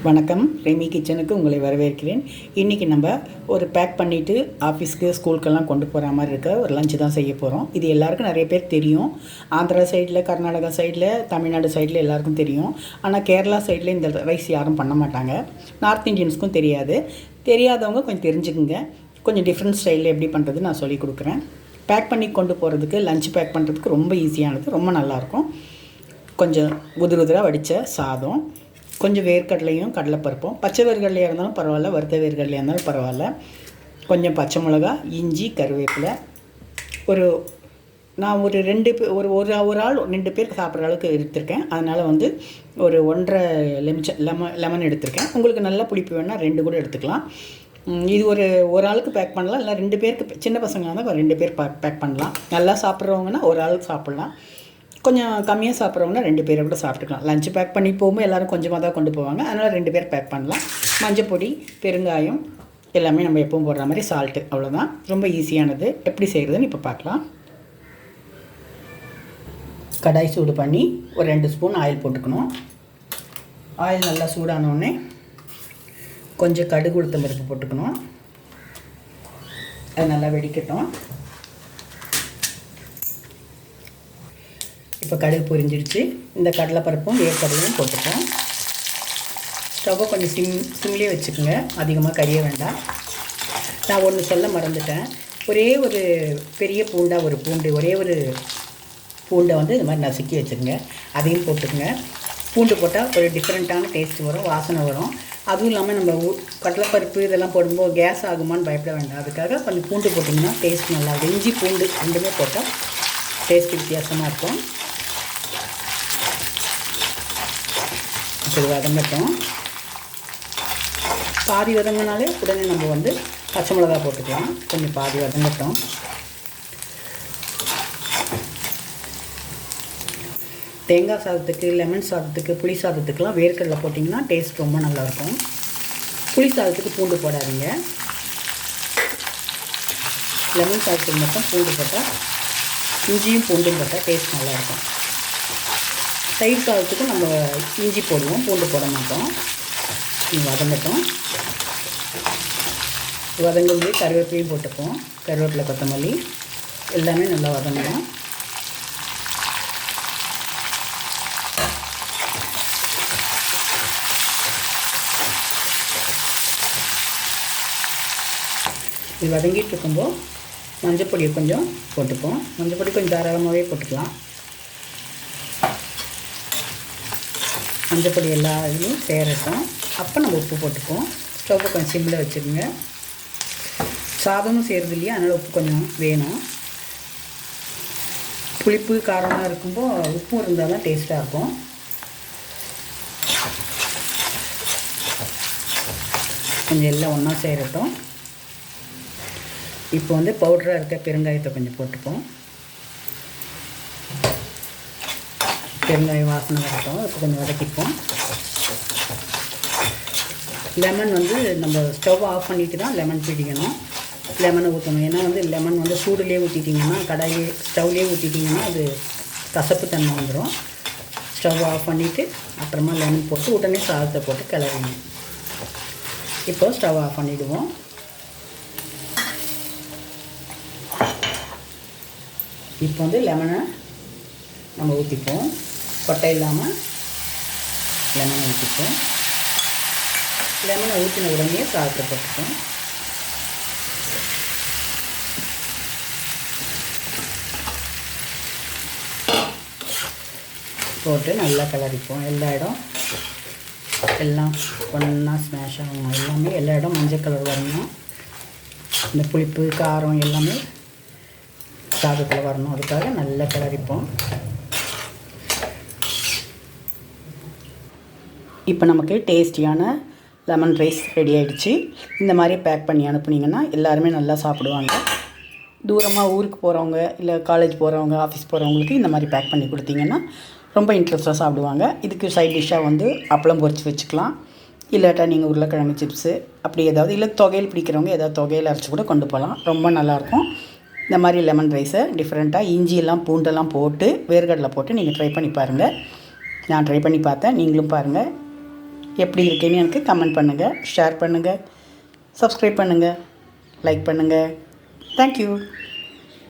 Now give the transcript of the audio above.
வணக்கம். ரெமி கிச்சனுக்கு உங்களை வரவேற்கிறேன். இன்றைக்கி நம்ம ஒரு பேக் பண்ணிவிட்டு ஆஃபீஸ்க்கு ஸ்கூலுக்கெல்லாம் கொண்டு போகிற மாதிரி இருக்க ஒரு லஞ்சு தான் செய்ய போகிறோம். இது எல்லாருக்கும் நிறைய பேர் தெரியும். ஆந்திரா சைடில், கர்நாடகா சைடில், தமிழ்நாடு சைடில் எல்லாருக்கும் தெரியும். ஆனால் கேரளா சைடில் இந்த ரைஸ் யாரும் பண்ண மாட்டாங்க. நார்த் இந்தியன்ஸ்க்கும் தெரியாது. தெரியாதவங்க கொஞ்சம் தெரிஞ்சுக்குங்க. கொஞ்சம் டிஃப்ரெண்ட் ஸ்டைலில் எப்படி பண்ணுறது நான் சொல்லி கொடுக்குறேன். பேக் பண்ணி கொண்டு போகிறதுக்கு, லஞ்சு பேக் பண்ணுறதுக்கு ரொம்ப ஈஸியானது, ரொம்ப நல்லாயிருக்கும். கொஞ்சம் உதிராக வடித்த சாதம், கொஞ்சம் வேர்க்கடலையும் கடலைப்பருப்பும், பச்சை வேர்க்கடலையாக இருந்தாலும் பரவாயில்ல, வறுத்த வேர்க்கடலையாக இருந்தாலும் பரவாயில்ல, கொஞ்சம் பச்சை மிளகா, இஞ்சி, கருவேப்பிலை, நான் ஒரு ஒரு ஆள் 2 பேருக்கு சாப்பிட்ற அளவுக்கு எடுத்திருக்கேன். அதனால் ஒரு 1.5 லெமன் எடுத்திருக்கேன். உங்களுக்கு நல்லா புளிப்பு வேணால் 2 கூட எடுத்துக்கலாம். இது ஒரு ஆளுக்கு பேக் பண்ணலாம், இல்லை 2 பேருக்கு, சின்ன பசங்களாக இருந்தால் 2 பேர் பேக் பண்ணலாம். நல்லா சாப்பிட்றவங்கன்னா ஒரு ஆளுக்கு சாப்பிட்லாம். கொஞ்சம் கம்மியாக சாப்பிட்றவங்கன்னா 2 பேரை கூட சாப்பிட்டுக்கலாம். லஞ்சு பேக் பண்ணி போகும்போது எல்லோரும் கொஞ்சமாக தான் கொண்டு போவாங்க. அதனால் 2 பேர் பேக் பண்ணலாம். மஞ்சப்பொடி, பெருங்காயம் எல்லாமே நம்ம எப்பவும் போடுற மாதிரி, சால்ட்டு, அவ்வளோதான். ரொம்ப ஈஸியானது. எப்படி செய்கிறதுன்னு இப்போ பார்க்கலாம். கடாய் சூடு பண்ணி ஒரு 2 ஸ்பூன் ஆயில் போட்டுக்கணும். ஆயில் நல்லா சூடானோடனே கொஞ்சம் கடுகு, உளுத்தம் பருப்பு போட்டுக்கணும். அது நல்லா வெடிக்கட்டும். இப்போ கடுகு பொரிஞ்சிடுச்சு. இந்த கடலைப்பருப்பும் வேர்க்கடலையும் போட்டுப்போம். ஸ்டவ்வை கொஞ்சம் சிம்லேயே வச்சுக்கோங்க, அதிகமாக கறிய வேண்டாம். நான் ஒன்று சொல்ல மறந்துட்டேன். ஒரே ஒரு பெரிய பூண்டாக ஒரே ஒரு பூண்டை இது மாதிரி நசுக்கி வச்சுக்கோங்க. அதையும் போட்டுக்கோங்க. பூண்டு போட்டால் ஒரு டிஃப்ரெண்ட்டான டேஸ்ட் வரும், வாசனை வரும். அதுவும் இல்லாமல் நம்ம கடலைப்பருப்பு இதெல்லாம் போடும்போது கேஸ் ஆகுமான்னு பயப்பட வேண்டாம். அதுக்காக கொஞ்சம் பூண்டு போட்டிங்கன்னா டேஸ்ட் நல்லாயிருக்கும். இஞ்சி, பூண்டு ரெண்டுமே போட்டால் டேஸ்ட் வித்தியாசமாக இருக்கும். இப்படி வதங்கட்டும். பாதி வதங்கினாலே உடனே நம்ம பச்சை மிளகா போட்டுக்கலாம். கொஞ்சம் பாதி வதங்கட்டும். தேங்காய் சாதத்துக்கு, லெமன் சாதத்துக்கு, புளி சாதத்துக்கெலாம் வேர்க்கடலை போட்டிங்கன்னா டேஸ்ட் ரொம்ப நல்லாயிருக்கும். புளி சாதத்துக்கு பூண்டு போடாதீங்க. லெமன் சாதத்துக்கு மட்டும் பூண்டு போட்டால், இஞ்சியும் பூண்டும் போட்டால் டேஸ்ட் நல்லாயிருக்கும். தயிர் சாதத்துக்கு நம்ம இஞ்சி போடுவோம், பூண்டு போட மாட்டோம். வதங்கட்டும். வதங்கும்போது கருவேப்பிலையும் போட்டுப்போம். கருவேப்பிலை, கொத்தமல்லி எல்லாமே நல்லா வதங்கணும். இது வதங்கிட்டு இருக்கும்போது மஞ்சப்பொடியை கொஞ்சம் போட்டுப்போம். மஞ்சப்பொடி கொஞ்சம் தாராளமாகவே போட்டுக்கலாம். மஞ்சப்பொடி எல்லா இதுலையும் சேரட்டும். அப்போ நம்ம உப்பு போட்டுப்போம். ஸ்டவ்வை கொஞ்சம் சிம்மில் வச்சுருங்க. சாதமும் சேருது இல்லையா, அதனால் உப்பு கொஞ்சம் வேணும். புளிப்பு காரமாக இருக்கும்போது உப்பும் இருந்தால் தான் டேஸ்ட்டாக இருக்கும். கொஞ்சம் எல்லாம் ஒன்றா சேரட்டும். இப்போ பவுடராக இருக்க பெருங்காயத்தை கொஞ்சம் போட்டுப்போம். பெருங்காயம் வாசனை வரட்டும். இப்போ கொஞ்சம் வதக்கிப்போம். லெமன் நம்ம ஸ்டவ் ஆஃப் பண்ணிவிட்டு தான் லெமன் பிடிக்கணும், லெமனை ஊற்றணும். ஏன்னா லெமன் சூடுலேயே ஊற்றிட்டிங்கன்னா, ஸ்டவ்லேயே ஊற்றிட்டிங்கன்னா அது கசப்பு தன்மை வந்துடும். ஸ்டவ் ஆஃப் பண்ணிவிட்டு அப்புறமா லெமன் போட்டு உடனே சாதத்தை போட்டு கிளறணும். இப்போ ஸ்டவ் ஆஃப் பண்ணிவிடுவோம். இப்போ லெமனை நம்ம ஊற்றிப்போம். கொட்டை இல்லாமல் லெமனை ஊற்றிப்போம். லெமனை ஊற்றின உடனே சாதத்தை போட்டுப்போம். போட்டு நல்லா கிளறிப்போம். எல்லா இடம் எல்லாம் ஒன்றா ஸ்மாஷ் ஆகணும். எல்லா இடம் மஞ்சள் கலர் வரணும். இந்த புளிப்பு, காரம் எல்லாமே சாதத்தில் வரணும். அதுக்காக நல்லா கிளறிப்போம். இப்போ நமக்கு டேஸ்டியான லெமன் ரைஸ் ரெடி ஆகிடுச்சு. இந்த மாதிரி பேக் பண்ணி அனுப்புனீங்கன்னா எல்லாருமே நல்லா சாப்பிடுவாங்க. தூரமாக ஊருக்கு போகிறவங்க, இல்லை காலேஜ் போகிறவங்க, ஆஃபீஸ் போகிறவங்களுக்கு இந்த மாதிரி பேக் பண்ணி கொடுத்தீங்கன்னா ரொம்ப இன்ட்ரெஸ்ட்டாக சாப்பிடுவாங்க. இதுக்கு சைட் டிஷ்ஷாக அப்பளம் பொரித்து வச்சுக்கலாம். இல்லாட்டா நீங்கள் உருளைக்கிழங்கு சிப்ஸு அப்படி ஏதாவது, இல்லை தொகையில் பிடிக்கிறவங்க ஏதாவது தொகையில் அரைச்சி கூட கொண்டு போகலாம். ரொம்ப நல்லாயிருக்கும். இந்த மாதிரி லெமன் ரைஸை டிஃப்ரெண்ட்டாக இஞ்சியெல்லாம், பூண்டெல்லாம் போட்டு, வேர்க்கடலை போட்டு நீங்கள் ட்ரை பண்ணி பாருங்கள். நான் ட்ரை பண்ணி பார்த்தேன், நீங்களும் பாருங்கள். எப்படி இருக்குன்னு எனக்கு கமெண்ட் பண்ணுங்கள், ஷேர் பண்ணுங்கள், சப்ஸ்கிரைப் பண்ணுங்கள், லைக் பண்ணுங்கள். தேங்க்யூ.